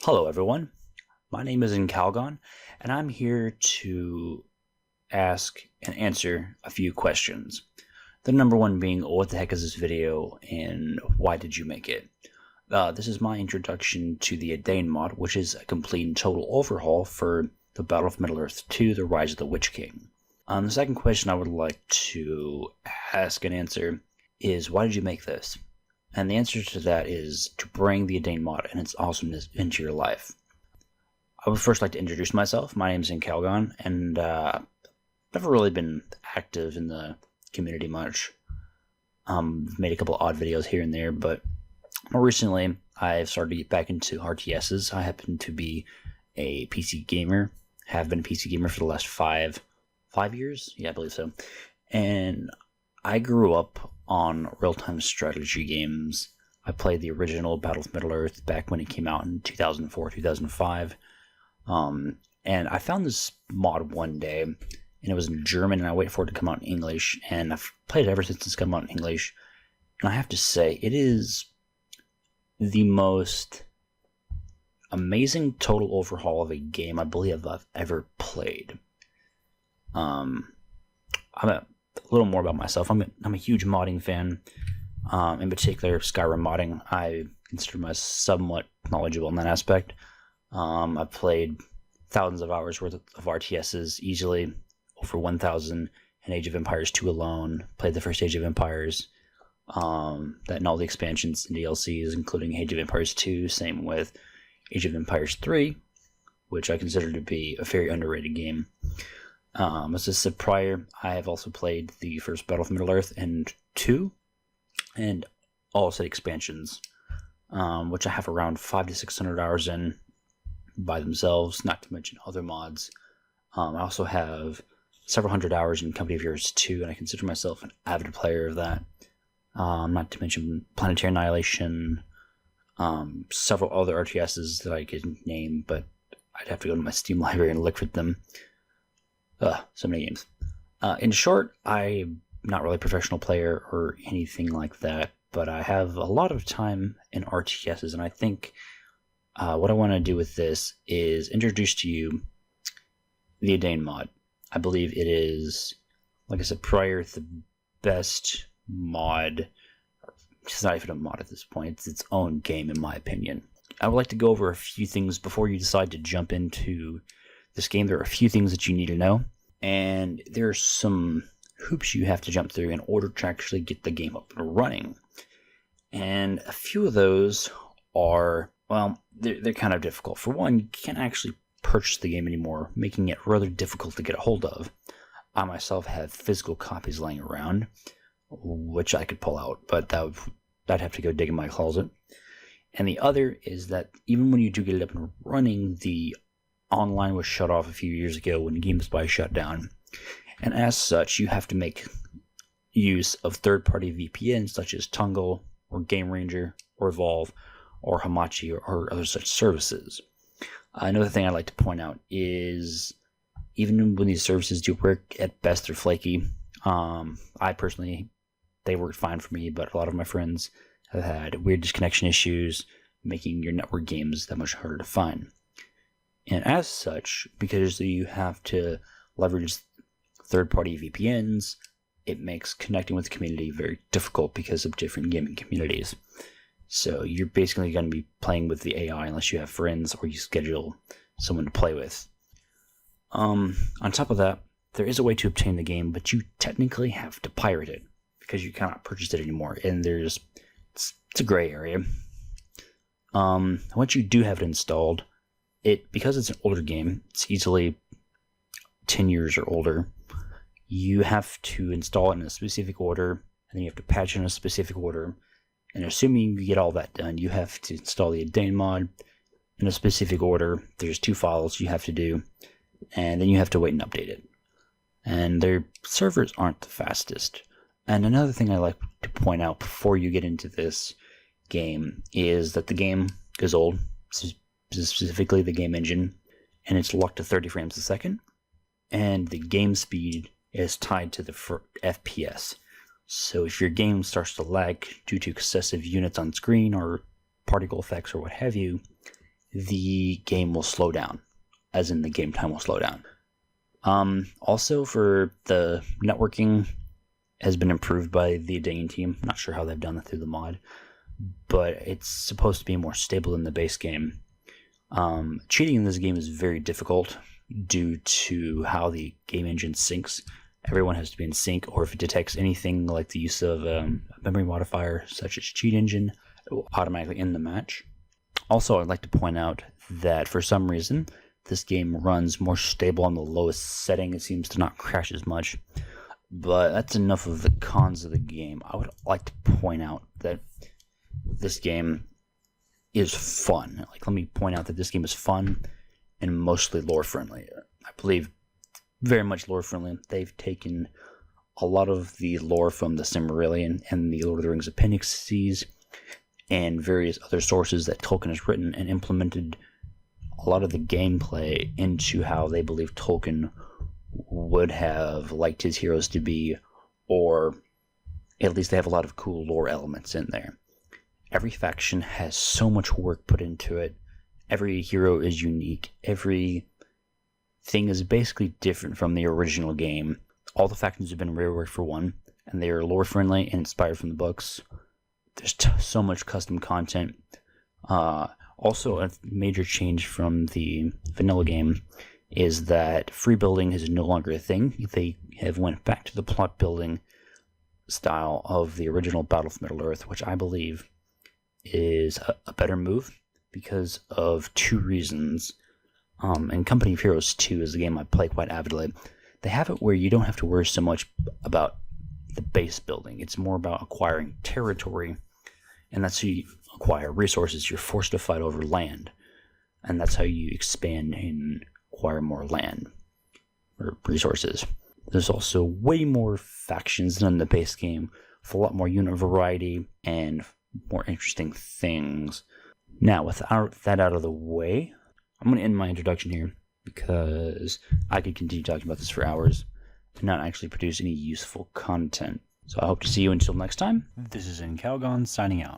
Hello everyone, my name is Calgon, and I'm here to ask and answer a few questions. The number one being, what the heck is this video and why did you make it? This is my introduction to the Edain mod, which is a complete and total overhaul for the Battle of Middle-earth 2, The Rise of the Witch King. The second question I would like to ask and answer is, why did you make this? And the answer to that is to bring the Edain mod and its awesomeness into your life. I would first like to introduce myself. My name is Calgon, and I've never really been active in the community much. Made a couple odd videos here and there, but more recently I've started to get back into RTSs. I happen to be a PC gamer, have been a PC gamer for the last five years? Yeah, I believe so. And I grew up on real-time strategy games. I played the original Battle of Middle-earth back when it came out in 2004, 2005. And I found this mod one day, and it was in German, and I waited for it to come out in English, and I've played it ever since it's come out in English. And I have to say, it is the most amazing total overhaul of a game I believe I've ever played. A little more about myself. I'm a huge modding fan. In particular, Skyrim modding. I consider myself somewhat knowledgeable in that aspect. I've played thousands of hours worth of RTSs, easily over 1,000 in Age of Empires 2 alone. Played the first Age of Empires. That and all the expansions and DLCs, including Age of Empires 2. Same with Age of Empires 3, which I consider to be a very underrated game. As I said prior, I have also played the first Battle of Middle-earth and 2, and all set expansions, which I have around 500 to 600 hours in by themselves, not to mention other mods. I also have several hundred hours in Company of Heroes 2, and I consider myself an avid player of that. Not to mention Planetary Annihilation, several other RTSs that I could name, but I'd have to go to my Steam library and look for them. So many games. In short, I'm not really a professional player or anything like that, but I have a lot of time in RTSs, and I think what I want to do with this is introduce to you the Edain mod. I believe it is, like I said prior, the best mod. It's not even a mod at this point. It's its own game, in my opinion. I would like to go over a few things before you decide to jump into this game. There are a few things that you need to know, and there are some hoops you have to jump through in order to actually get the game up and running. And a few of those are, well, they're kind of difficult. For one, you can't actually purchase the game anymore, making it rather difficult to get a hold of. I myself have physical copies laying around, which I could pull out, but I'd have to go dig in my closet. And the other is that even when you do get it up and running, the online was shut off a few years ago when GameSpy shut down. And as such, you have to make use of third-party VPNs such as Tungle or Game Ranger or Evolve or Hamachi or other such services. Another thing I'd like to point out is, even when these services do work, at best they're flaky. I personally, they worked fine for me, but a lot of my friends have had weird disconnection issues, making your network games that much harder to find. And as such, because you have to leverage third-party VPNs, it makes connecting with the community very difficult because of different gaming communities. So you're basically going to be playing with the AI unless you have friends or you schedule someone to play with. On top of that, there is a way to obtain the game, but you technically have to pirate it because you cannot purchase it anymore, and it's a gray area. Once you do have it installed, because it's an older game, it's easily 10 years or older, you have to install it in a specific order, and then you have to patch it in a specific order. And assuming you get all that done, you have to install the Edain mod in a specific order. There's 2 files you have to do, and then you have to wait and update it. And their servers aren't the fastest. And another thing I like to point out before you get into this game is that the game is old, specifically the game engine, and it's locked to 30 frames a second, and the game speed is tied to the FPS. So if your game starts to lag due to excessive units on screen or particle effects or what have you, the game will slow down, as in the game time will slow down. Also, for the networking has been improved by the Edain team. I'm not sure how they've done that through the mod, but it's supposed to be more stable than the base game. Cheating in this game is very difficult due to how the game engine syncs. Everyone has to be in sync, or if it detects anything like the use of a memory modifier such as cheat engine, it will automatically end the match. Also, I'd like to point out that for some reason, this game runs more stable on the lowest setting. It seems to not crash as much. But that's enough of the cons of the game. I would like to point out that this game is fun. Let me point out that this game is fun and mostly lore friendly. I believe very much lore friendly. They've taken a lot of the lore from the Silmarillion and the Lord of the Rings appendices and various other sources that Tolkien has written, and implemented a lot of the gameplay into how they believe Tolkien would have liked his heroes to be, or at least they have a lot of cool lore elements in there. Every faction has so much work put into it. Every hero is unique. Every thing is basically different from the original game. All the factions have been reworked for one, and they are lore friendly and inspired from the books. There's so much custom content. Also, a major change from the vanilla game is that free building is no longer a thing. They have went back to the plot building style of the original Battle for Middle-earth, which I believe is a better move because of two reasons. And Company of Heroes 2 is a game I play quite avidly. They have it where you don't have to worry so much about the base building. It's more about acquiring territory, and that's how you acquire resources. You're forced to fight over land, and that's how you expand and acquire more land or resources. There's also way more factions than in the base game, with a lot more unit variety and more interesting things. Now, without that out of the way, I'm going to end my introduction here because I could continue talking about this for hours and not actually produce any useful content. So I hope to see you until next time. This is Calgon signing out.